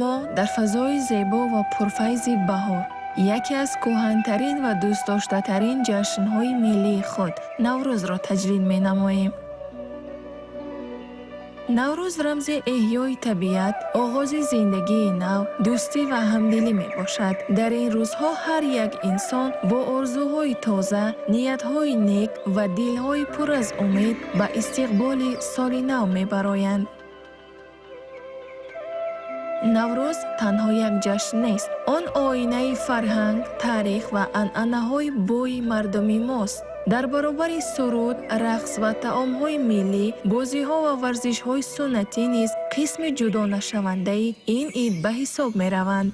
мо дар фазои зебо ва пурфайзи баҳор яке аз кӯҳантарин ва дӯстдоштатарин ҷашнҳои миллии худ Наврӯзро таҷлил менамоем. наврӯз рамзи эҳёи табиат, оғози зиндагии нав, дӯстӣ ва ҳамдилӣ мебошад. дар ин рӯзҳо ҳар як инсон бо орзуҳои тоза, ниятҳои нек ва дилҳои пур аз умед ба истиқболи соли нав мебароянд. наврӯз танҳо як ҷашн нест. он оинаи фарҳанг, таърих ва анъанаҳои бои мардуми мост. дар баробари суруд, рақс ва таомҳои миллӣ, бозиҳо ва варзишҳои суннатӣ низ қисми ҷудонашавандаи ин ид ба ҳисоб мераванд.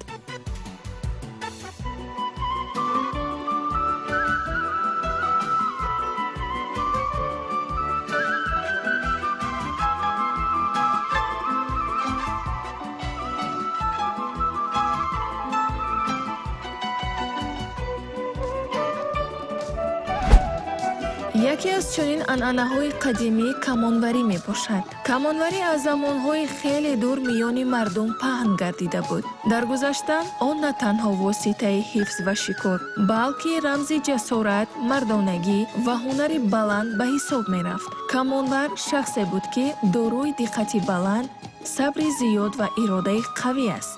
яке аз чунин анъанаҳои қадимӣ камонварӣ мебошад. камонварӣ аз замонҳои хеле дур миёни мардум паҳн гардида буд. дар гузашта он на танҳо воситаи ҳифз ва шикор, балки рамзи ҷасорат, мардонагӣ ва ҳунари баланд ба ҳисоб мерафт. камонвар шахсе буд, ки дорои диққати баланд, сабри зиёд ва иродаи қавӣ аст.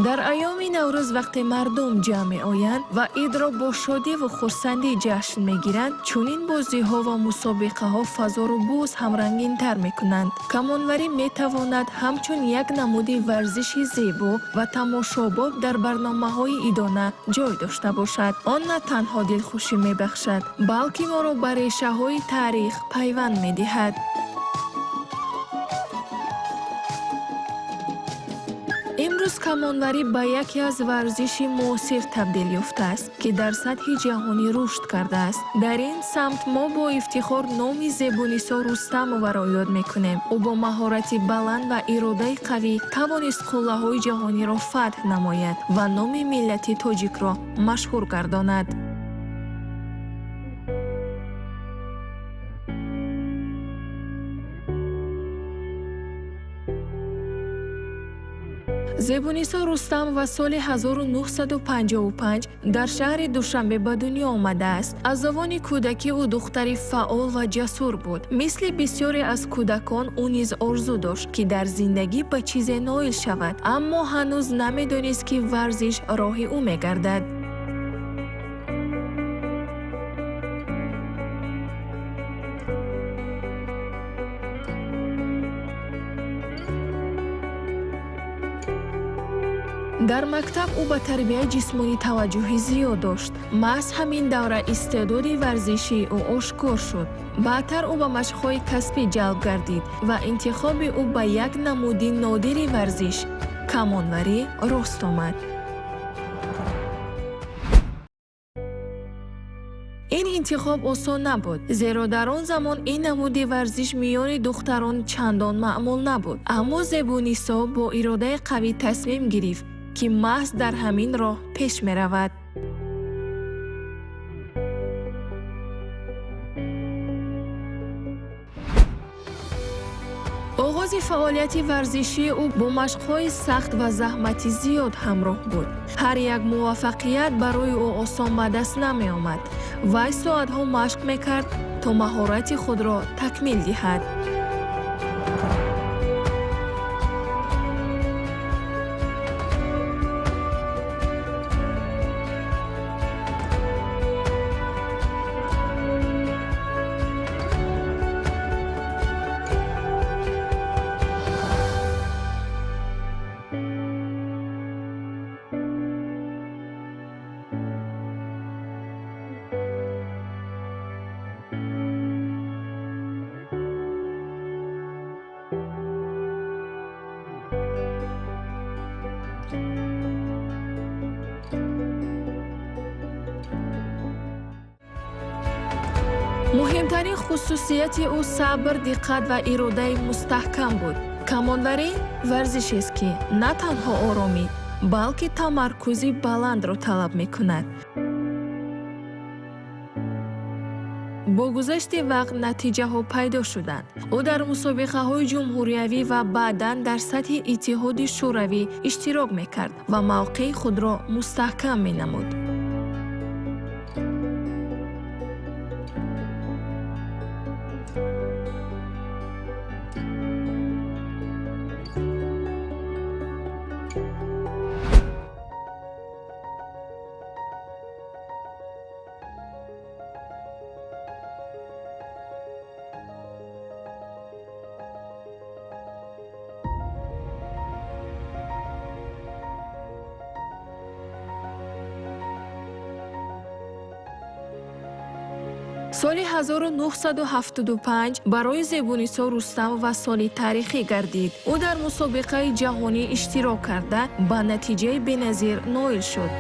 дар айёми наврӯз вақте мардум ҷамъ меоянд ва идро бо шодиву хурсандӣ ҷашн мегиранд, чунин бозиҳо ва мусобиқаҳо фазоро боз ҳам рангинтар мекунанд. камонварӣ метавонад ҳамчун як намуди варзиши зебо ва тамошобоб дар барномаҳои идона ҷой дошта бошад. он на танҳо дилхушӣ мебахшад, балки моро ба решаҳои таърих пайванд медиҳад. имрӯз камонварӣ ба яке аз варзиши муосир табдил ёфтааст, ки дар сатҳи ҷаҳонӣ рушд кардааст. дар ин самт мо бо ифтихор номи Зебунисо Рустамоваро ёд мекунем. ӯ бо маҳорати баланд ва иродаи қавӣ тавонист қуллаҳои ҷаҳониро фатҳ намояд ва номи миллати тоҷикро машҳур гардонад. зебунисо Рустамова соли 1955 дар шаҳри Душанбе ба дунё омадааст. аз завони кӯдакӣ ӯ духтари фаъол ва ҷасур буд. мисли бисёре аз кӯдакон ӯ низ орзу дошт, ки дар зиндагӣ ба чизе ноил шавад, аммо ҳанӯз намедонист, ки варзиш роҳи ӯ мегардад. дар мактаб ӯ ба тарбияи ҷисмонӣ таваҷҷӯҳи зиёд дошт. маҳз ҳамин давра истеъдоди варзишии ӯ ошкор шуд. баъдтар ӯ ба машқҳои касбӣ ҷалб гардид ва интихоби ӯ ба як намуди нодири варзиш – камонварӣ рост омад. ин интихоб осон набуд, зеро дар он замон ин намуди варзиш миёни духтарон чандон маъмул набуд. аммо Зебунисо бо иродаи қавӣ тасмим гирифт, ки маҳз дар ҳамин роҳ пеш меравад. оғози фаъолияти варзишии ӯ бо машқҳои сахт ва заҳмати зиёд ҳамроҳ буд. ҳар як муваффақият барои ӯ осон ба даст намеомад. вай соатҳо машқ мекард, то маҳорати худро такмил диҳад. муҳимтарин хусусияти ӯ сабр, диққат ва иродаи мустаҳкам буд. камонварӣ варзишест, ки на танҳо оромӣ, балки тамаркузи баландро талаб мекунад. бо гузашти вақт натиҷаҳо пайдо шуданд. ӯ дар мусобиқаҳои ҷумҳуриявӣ ва баъдан дар сатҳи иттиҳоди шӯравӣ иштирок мекард ва мавқеи худро мустаҳкам менамуд. соли 1975 барои Зебунисо Рустамова соли таърихӣ гардид. ӯ дар мусобиқаи ҷаҳонӣ иштирок карда ба натиҷаи беназир ноил шуд.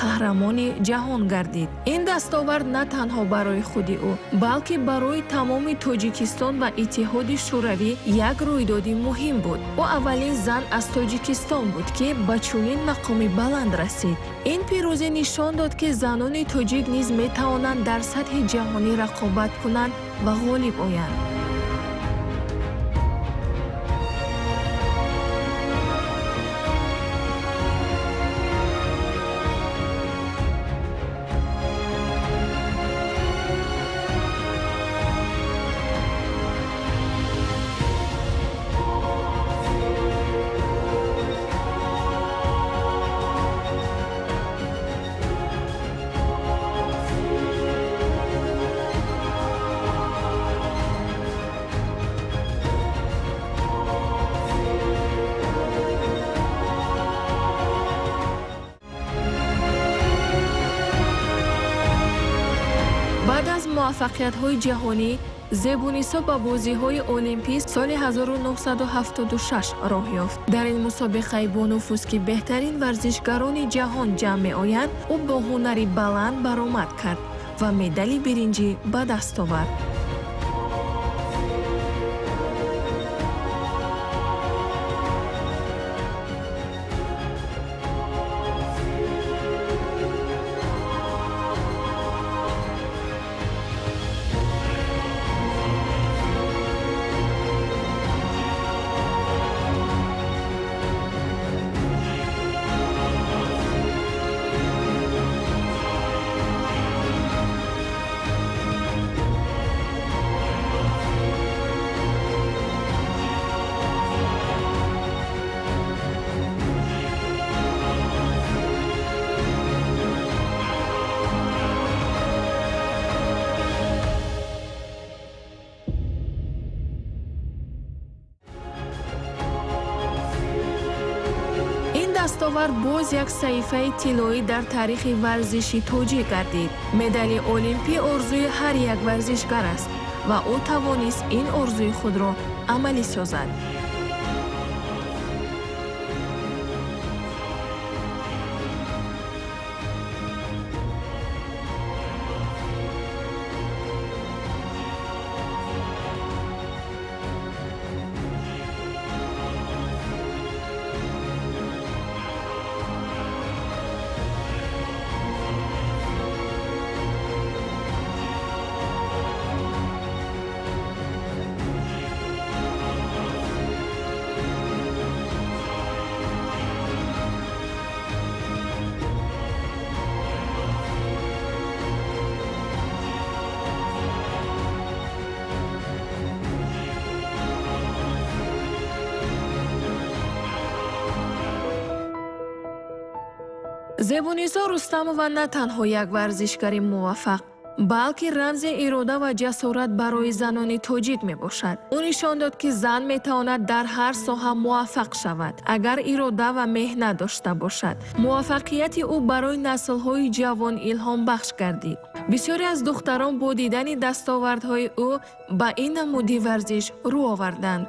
қаҳрамони ҷаҳон гардид. ин дастовард на танҳо барои худи ӯ, балки барои тамоми Тоҷикистон ва Иттиҳоди Шӯравӣ як рӯйдоди муҳим буд. ӯ аввалин зан аз Тоҷикистон буд, ки ба чунин мақоми баланд расид. ин пирӯзӣ нишон дод, ки занони тоҷик низ метавонанд дар сатҳи ҷаҳонӣ рақобат кунанд ва ғолиб оянд. баъд аз муваффақиятҳои ҷаҳонӣ, Зебунисо ба бозиҳои олимпӣ соли 1976 роҳ ёфт. дар ин мусобиқаи бонуфуз, ки беҳтарин варзишгарони ҷаҳон ҷамъ меоянд, ӯ бо ҳунари баланд баромад кард ва медали биринҷӣ ба даст овард. дастовард боз як саҳифаи тиллоӣ дар таърихи варзиши тоҷик гардид. медали олимпӣ орзуи ҳар як варзишгар аст ва ӯ тавонист ин орзуи худро амалӣ созад. зебунисо Рустамова на танҳо як варзишгари муваффақ, балки рамзи ирода ва ҷасорат барои занони тоҷик мебошад. ӯ нишон дод, ки зан метавонад дар ҳар соҳа муваффақ шавад, агар ирода ва меҳнат дошта бошад. муваффақияти ӯ барои наслҳои ҷавон илҳомбахш гардид. бисёре аз духтарон бо дидани дастовардҳои ӯ ба ин намуди варзиш рӯ оварданд.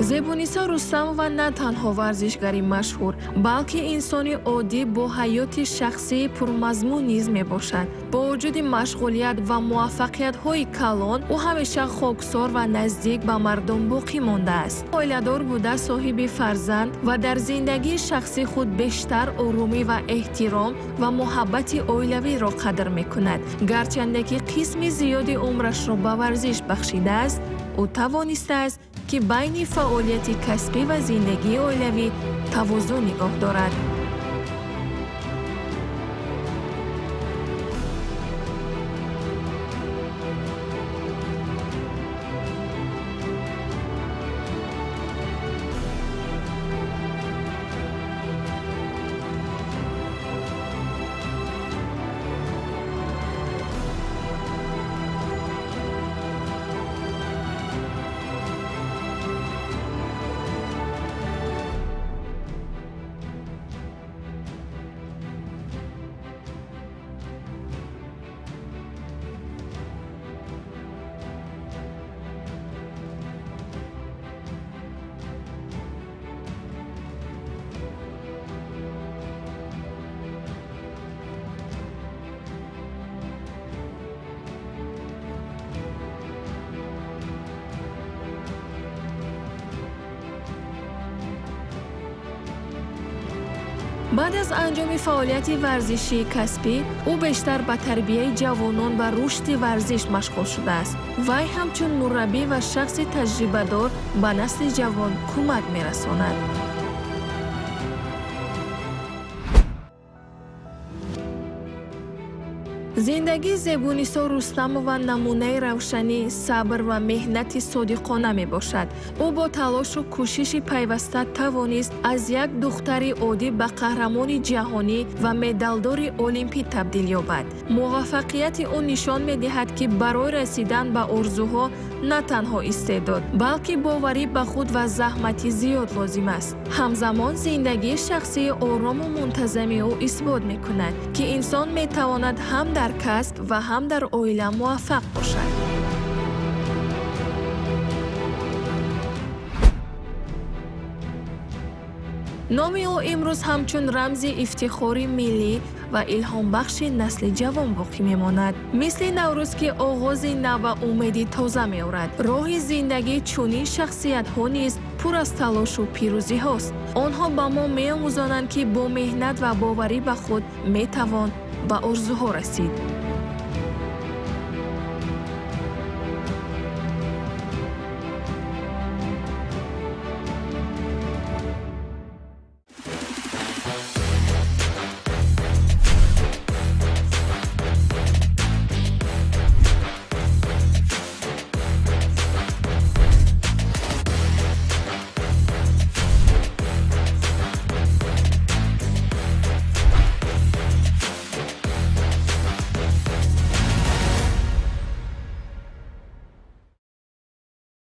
зебуниса рустамова на танҳо варзишгари машҳур, балки инсони оддӣ бо ҳаёти шахсии пурмазмун низ мебошад. бо вуҷуди машғулият ва муваффақиятҳои калон, ӯ ҳамеша хоксор ва наздик ба мардум боқӣ мондааст. оиладор буда соҳиби фарзанд ва дар зиндагии шахси худ бештар орумӣ ва эҳтиром ва муҳаббати оилавиро қадр мекунад. гарчанде ки қисми зиёди умрашро ба варзиш бахшидааст, ӯ тавонистааст ки байни фаъолияти касбӣ ва зиндагии оилавӣ тавозун нигоҳ дорад. баъд аз анҷоми фаъолияти варзишии касбӣ, ӯ бештар ба тарбияи ҷавонон ва рушди варзиш машғул шудааст. вай ҳамчун мураббӣ ва шахси таҷрибадор ба насли ҷавон кӯмак мерасонад. зиндагии зебуниса рустамова намунаи равшанӣ, сабр ва меҳнати содиқона мебошад. ӯ бо талошу кӯшиши пайваста тавонист аз як духтари оддӣ ба қаҳрамони ҷаҳонӣ ва медалдори олимпӣ табдил ёбад. муваффақияти ӯ нишон медиҳад, ки барои расидан ба орзуҳо на танҳо истеъдод, балки боварӣ ба худ ва заҳмати зиёд лозим аст. ҳамзамон зиндагии шахсии орому мунтазами ӯ исбот мекунад, ки инсон метавонад ҳам дар касб ва ҳам дар оила муваффақ бошад. номи ӯ имрӯз ҳамчун рамзи ифтихори миллӣ ва илҳомбахши насли ҷавон боқӣ мемонад. мисли наврӯз, ки оғози нав ва умеди тоза меорад. роҳи зиндагии чунин шахсиятҳо низ пур аз талошу пирӯзиҳост. онҳо ба мо меомӯзонанд, ки бо меҳнат ва боварӣ ба худ метавон ба орзуҳо расид.